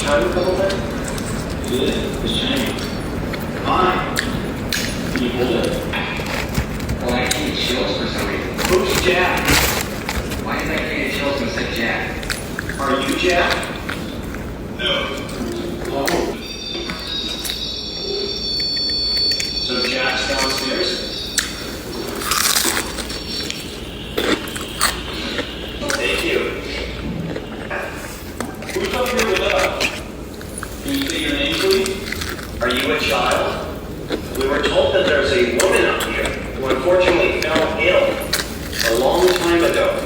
time a couple times? Good. It's Chinese. Fine. Can you hold it? Well, I can't chills for some reason. Who's Jack? Why is that getting chills when I said Jack? Are you Jack? No. Oh. So Jack's downstairs? Thank you. Who's up here with us? Can you say your name, please? Are you a child? We were told that there's a woman up here who unfortunately fell ill a long time ago.